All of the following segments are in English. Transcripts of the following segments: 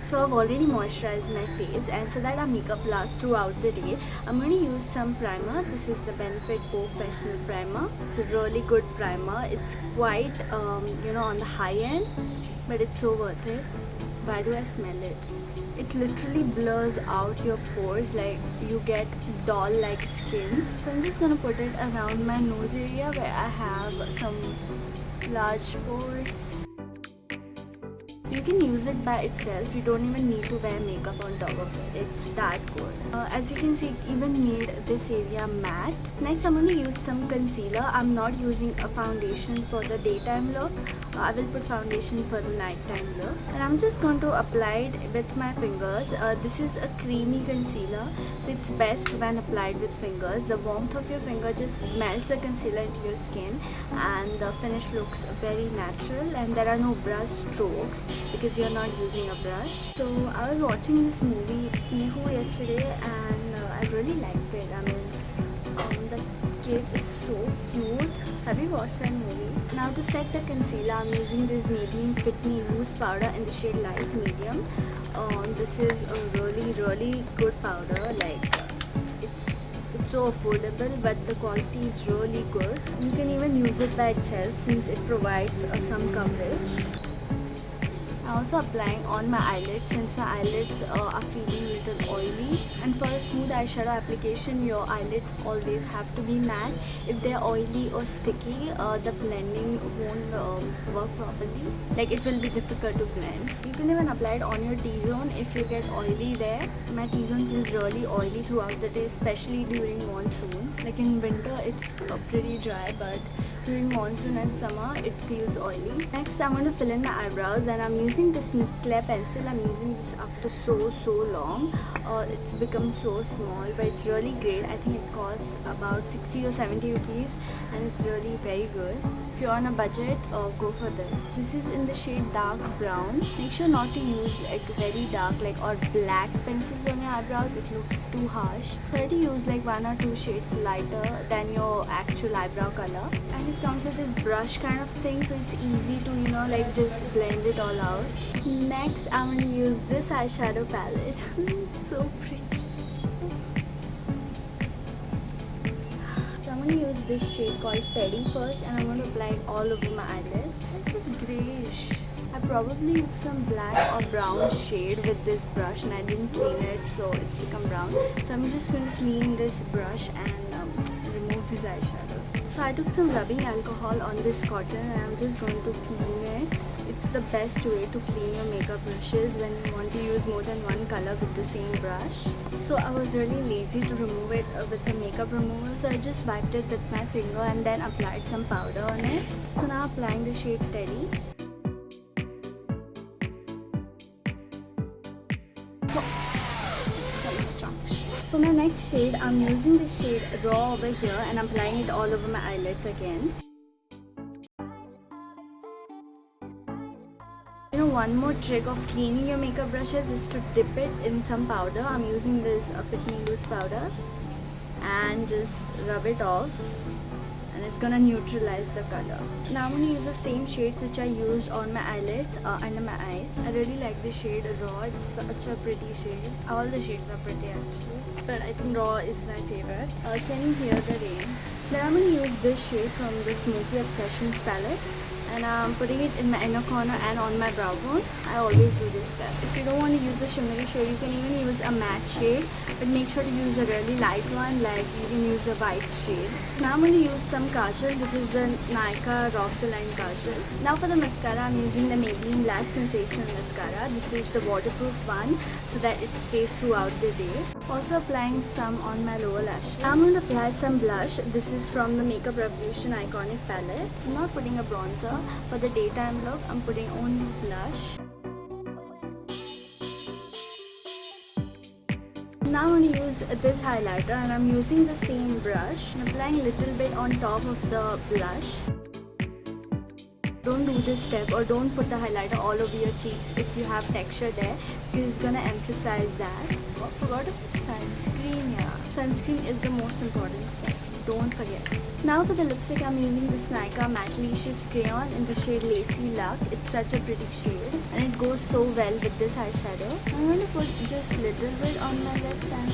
So I've already moisturized my face, and so that our makeup lasts throughout the day, I'm going to use some primer. This is the Benefit POREfessional primer. It's a really good primer. It's quite on the high end, but it's so worth it. Why do I smell it? It literally blurs out your pores, like you get doll-like skin. So I'm just gonna put it around my nose area where I have some large pores. You can use it by itself. You don't even need to wear makeup on top of it. It's that good. As you can see, it even made this area matte. Next, I'm going to use some concealer. I'm not using a foundation for the daytime look. I will put foundation for the nighttime look. And I'm just going to apply it with my fingers. This is a creamy concealer, so it's best when applied with fingers. The warmth of your finger just melts the concealer into your skin, and the finish looks very natural, and there are no brush strokes because you're not using a brush. So I was watching this movie yesterday, and I really liked it. I mean, the kid is so cute. Have you watched that movie? Now to set the concealer, I'm using this Maybelline Fit Me Loose powder in the shade Light Medium. This is a really good powder. Like it's so affordable, but the quality is really good. You can even use it by itself since it provides some coverage. I'm also applying on my eyelids since my eyelids are feeling a little oily. And for a smooth eyeshadow application, your eyelids always have to be matte. If they're oily or sticky, the blending won't work properly. Like, it will be difficult to blend. You can even apply it on your T-zone if you get oily there. My T-zone feels really oily throughout the day, especially during monsoon. Like in winter, it's pretty dry, but during monsoon and summer, it feels oily. Next, I'm going to fill in my eyebrows, and I'm using this Nykaa pencil. I'm using this after so long. It's become so small, but it's really great. I think it costs about 60 or 70 rupees, and it's really very good. If you're on a budget, go for this. This is in the shade dark brown. Make sure not to use like very dark or black pencils on your eyebrows. It looks too harsh. Try to use like 1 or 2 shades lighter than your actual eyebrow color. And it comes with this brush kind of thing, so it's easy to just blend it all out. Next, I'm going to use this eyeshadow palette. It's so pretty. So I'm going to use this shade called Teddy first, and I'm going to apply it all over my eyelids. It's so grayish. I probably used some black or brown shade with this brush, and I didn't clean it, so it's become brown. So I'm just going to clean this brush and remove this eyeshadow. So I took some rubbing alcohol on this cotton, and I'm just going to clean it. It's the best way to clean your makeup brushes when you want to use more than one color with the same brush. So I was really lazy to remove it with the makeup remover, so I just wiped it with my finger and then applied some powder on it. So now applying the shade Teddy. For my next shade, I'm using the shade Raw over here, and I'm applying it all over my eyelids again. One more trick of cleaning your makeup brushes is to dip it in some powder. I'm using this Fit Me Loose powder, and just rub it off, and it's gonna neutralize the color. Now I'm gonna use the same shades which I used on my eyelids under my eyes. I really like the shade Raw. It's such a pretty shade. All the shades are pretty actually, but I think Raw is my favorite. Can you hear the rain? Then I'm gonna use this shade from the Smokey Obsessions palette, and I'm putting it in my inner corner and on my brow bone. I always do this step. If you don't want to use a shimmery shade, you can even use a matte shade, but make sure to use a really light one, like you can use a white shade. Now I'm going to use some Kajal. This is the Nykaa Rock the Line Kajal. Now for the mascara, I'm using the Maybelline Lash Sensational mascara. This is the waterproof one, so that it stays throughout the day. Also applying some on my lower lash. Now I'm going to apply some blush. This is from the Makeup Revolution Iconic palette. I'm not putting a bronzer. For the daytime look, I'm putting only blush. Now I'm going to use this highlighter, and I'm using the same brush. I'm applying a little bit on top of the blush. Don't do this step, or don't put the highlighter all over your cheeks if you have texture there, because it's going to emphasize that. Oh, forgot to put sunscreen here. Sunscreen is the most important step. don't forget. Now for the lipstick, I'm using this Nykaa Matte-ilicious Crayon in the shade Lacy Luck. It's such a pretty shade and it goes so well with this eyeshadow. I'm going to put just a little bit on my lips and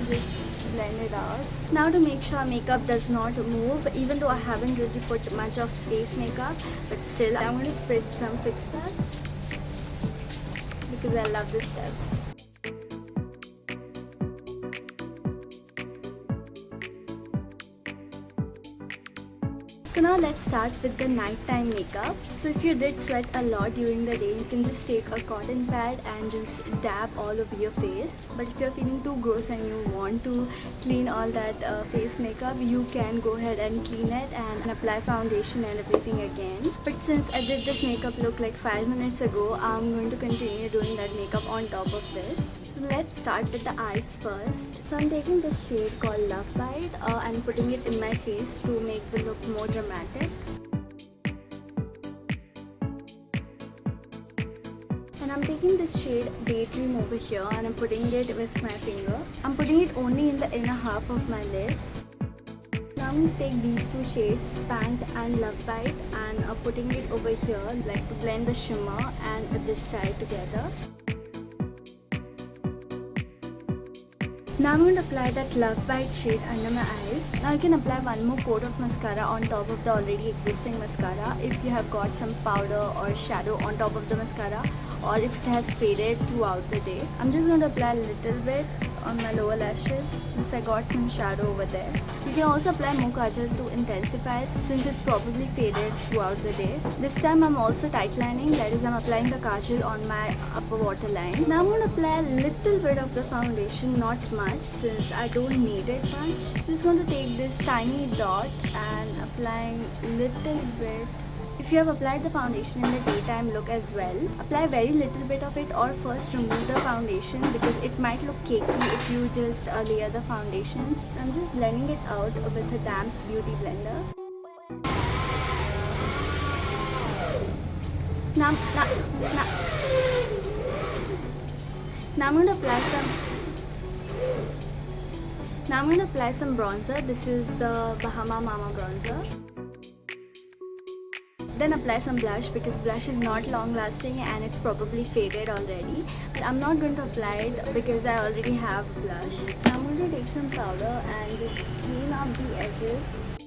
just blend it out. Now to make sure makeup does not move, even though I haven't really put much of face makeup, but still I'm going to spread some Fix Plus because I love this step. So now let's start with the nighttime makeup. So if you did sweat a lot during the day, you can just take a cotton pad and just dab all over your face. But if you're feeling too gross and you want to clean all that face makeup, you can go ahead and clean it and apply foundation and everything again. But since I did this makeup look like 5 minutes ago, I'm going to continue doing that makeup on top of this. So let's start with the eyes first. So I'm taking this shade called Love Bite and putting it in my face to make the look more dramatic. And I'm taking this shade Daydream over here and I'm putting it with my finger. I'm putting it only in the inner half of my lid. Now I'm going to take these two shades, Spank and Love Bite, and putting it over here like to blend the shimmer and this side together. Now I'm going to apply that Love Bite shade under my eyes. Now you can apply one more coat of mascara on top of the already existing mascara if you have got some powder or shadow on top of the mascara, or if it has faded throughout the day. I'm just going to apply a little bit on my lower lashes since I got some shadow over there. You can also apply more Kajal to intensify it since it's probably faded throughout the day. This time I'm also tight lining, that is I'm applying the Kajal on my upper waterline. Now I'm going to apply a little bit of the foundation, not much since I don't need it much. Just want to take this tiny dot and applying little bit. If you have applied the foundation in the daytime look as well, apply very little bit of it or first remove the foundation because it might look cakey if you just layer the foundation. I'm just blending it out with a damp beauty blender. Now I'm going to apply some bronzer. This is the Bahama Mama Bronzer. Then apply some blush because blush is not long lasting and it's probably faded already. But I'm not going to apply it because I already have blush. Now I'm going to take some powder and just clean up the edges.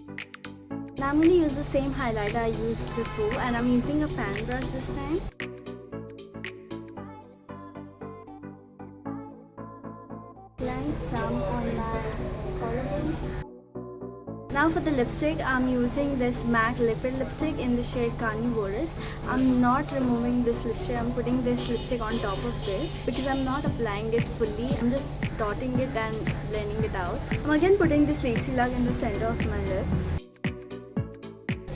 Now I'm going to use the same highlighter I used before and I'm using a fan brush this time. Applying some on my collarbones. Now for the lipstick, I'm using this MAC liquid lipstick in the shade Carnivorous. I'm not removing this lipstick, I'm putting this lipstick on top of this because I'm not applying it fully. I'm just dotting it and blending it out. I'm again putting this Lacy Luck in the center of my lips.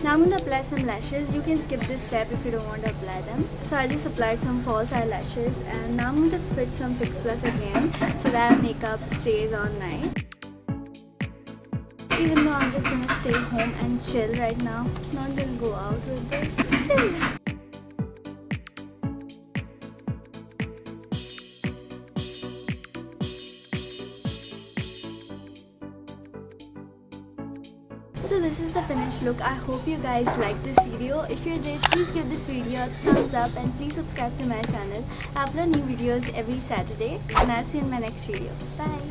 Now I'm going to apply some lashes. You can skip this step if you don't want to apply them. So I just applied some false eyelashes and now I'm going to spritz some Fix Plus again so that makeup stays on night. Even though I'm just gonna stay home and chill right now, not gonna go out with this, still. So this is the finished look. I hope you guys liked this video. If you did, please give this video a thumbs up and please subscribe to my channel. I upload new videos every Saturday and I'll see you in my next video. Bye!